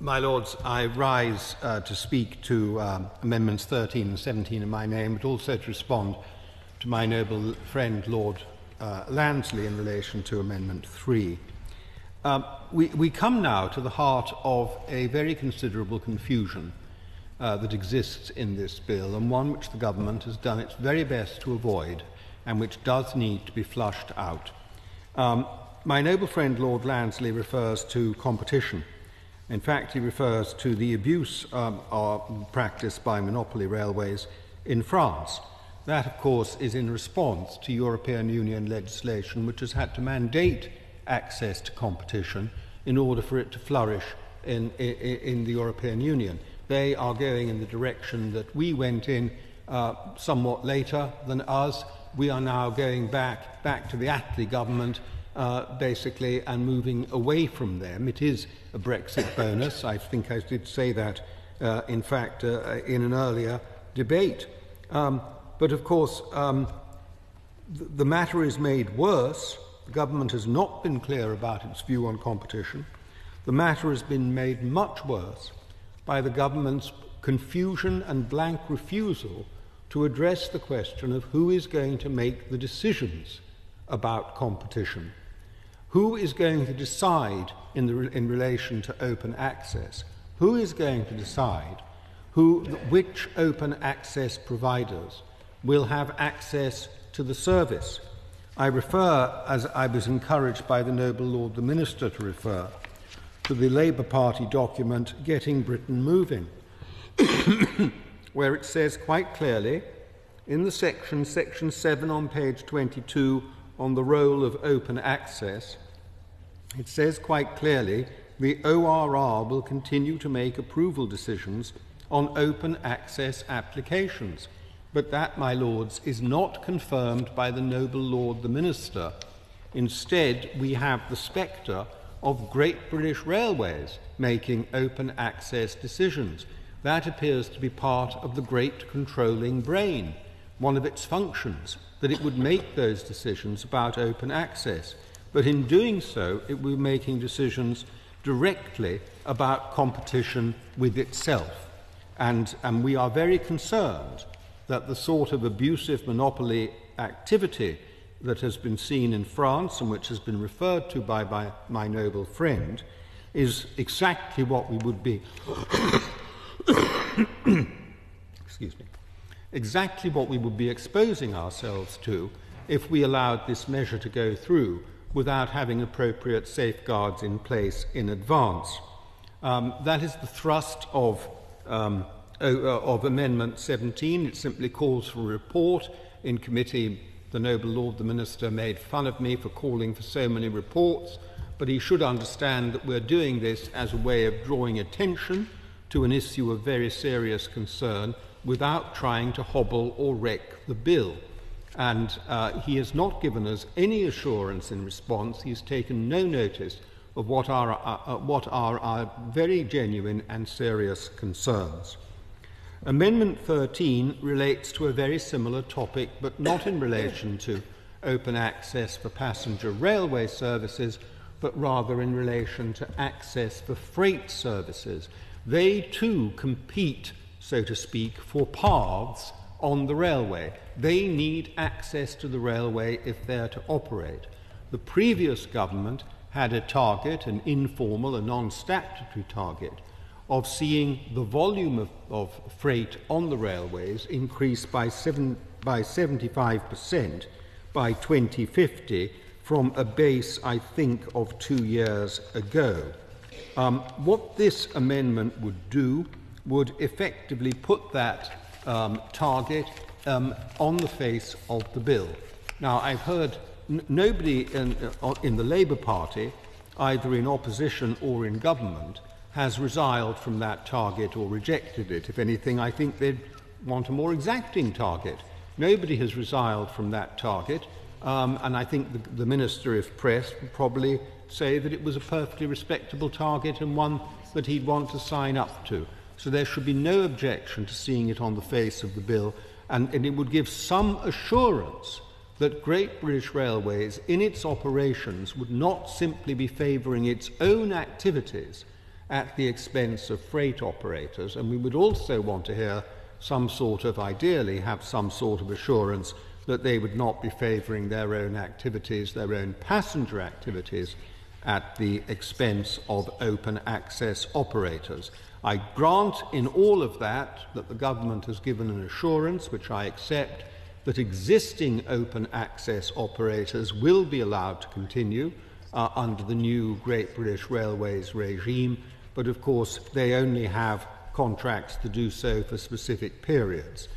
My Lords, I rise to speak to Amendments 13 and 17 in my name, but also to respond to my noble friend Lord Lansley in relation to Amendment 3. We come now to the heart of a very considerable confusion that exists in this bill, and one which the government has done its very best to avoid and which does need to be flushed out. My noble friend Lord Lansley refers to competition. In fact, he refers to the abuse practiced by monopoly railways in France. That, of course, is in response to European Union legislation which has had to mandate access to competition in order for it to flourish in the European Union. They are going in the direction that we went in somewhat later than us. We are now going back to the Attlee government, basically, and moving away from them. It is a Brexit bonus. I think I did say that, in fact, in an earlier debate. But, of course, the matter is made worse. The government has not been clear about its view on competition. The matter has been made much worse by the government's confusion and blank refusal to address the question of who is going to make the decisions about competition. Who is going to decide in relation to open access? Who is going to decide which open access providers will have access to the service? I refer, as I was encouraged by the noble Lord the Minister to refer, to the Labour Party document Getting Britain Moving, where it says quite clearly, in the section 7 on page 22, on the role of open access, it says quite clearly the ORR will continue to make approval decisions on open access applications. But that, my lords, is not confirmed by the noble Lord the Minister. Instead, we have the spectre of Great British Railways making open access decisions. That appears to be part of the great controlling brain, one of its functions, that it would make those decisions about open access. But in doing so, it will be making decisions directly about competition with itself. And we are very concerned that the sort of abusive monopoly activity that has been seen in France and which has been referred to by my noble friend is exactly what we would be excuse me, exactly what we would be exposing ourselves to if we allowed this measure to go through without having appropriate safeguards in place in advance. That is the thrust of Amendment 17. It simply calls for a report. In committee, the noble Lord the Minister made fun of me for calling for so many reports, but he should understand that we're doing this as a way of drawing attention to an issue of very serious concern without trying to hobble or wreck the bill. And he has not given us any assurance in response. He's taken no notice of what are our very genuine and serious concerns. Amendment 13 relates to a very similar topic, but not in relation to open access for passenger railway services, but rather in relation to access for freight services. They too compete, so to speak, for paths on the railway. They need access to the railway if they're to operate. The previous government had a target, an informal, a non-statutory target, of seeing the volume of freight on the railways increase by 75% by 2050 from a base, I think, of 2 years ago. What this amendment would do would effectively put that target on the face of the bill. Now, I've heard nobody in the Labour Party, either in opposition or in government, has resiled from that target or rejected it. If anything, I think they'd want a more exacting target. Nobody has resiled from that target, and I think the Minister, if pressed, would probably say that it was a perfectly respectable target and one that he'd want to sign up to. So there should be no objection to seeing it on the face of the bill, and it would give some assurance that Great British Railways, in its operations, would not simply be favouring its own activities at the expense of freight operators, and we would also want to hear some sort of, ideally, have some sort of assurance that they would not be favouring their own activities, their own passenger activities, at the expense of open access operators. I grant in all of that the government has given an assurance, which I accept, that existing open access operators will be allowed to continue under the new Great British Railways regime, but of course they only have contracts to do so for specific periods.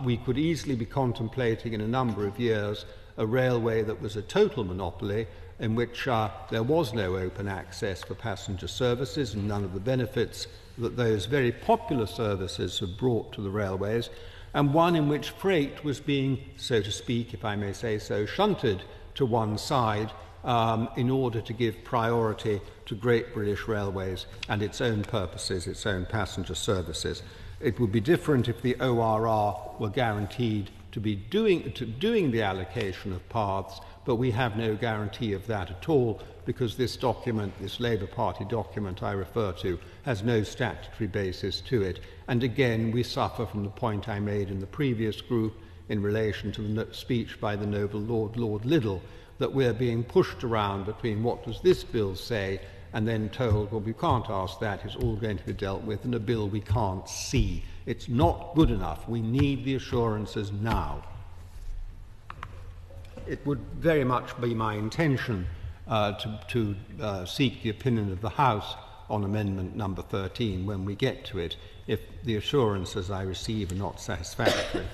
We could easily be contemplating in a number of years a railway that was a total monopoly, in which there was no open access for passenger services and none of the benefits that those very popular services have brought to the railways, and one in which freight was being, so to speak, if I may say so, shunted to one side in order to give priority to Great British Railways and its own purposes, its own passenger services. It would be different if the ORR were guaranteed to be doing the allocation of paths, but we have no guarantee of that at all, because this document, this Labour Party document I refer to, has no statutory basis to it. And again, we suffer from the point I made in the previous group in relation to the speech by the noble Lord Liddell, that we're being pushed around between what does this bill say and then told, well, we can't ask that, it's all going to be dealt with in a bill we can't see. It's not good enough. We need the assurances now. It would very much be my intention to seek the opinion of the House on Amendment number 13 when we get to it, if the assurances I receive are not satisfactory.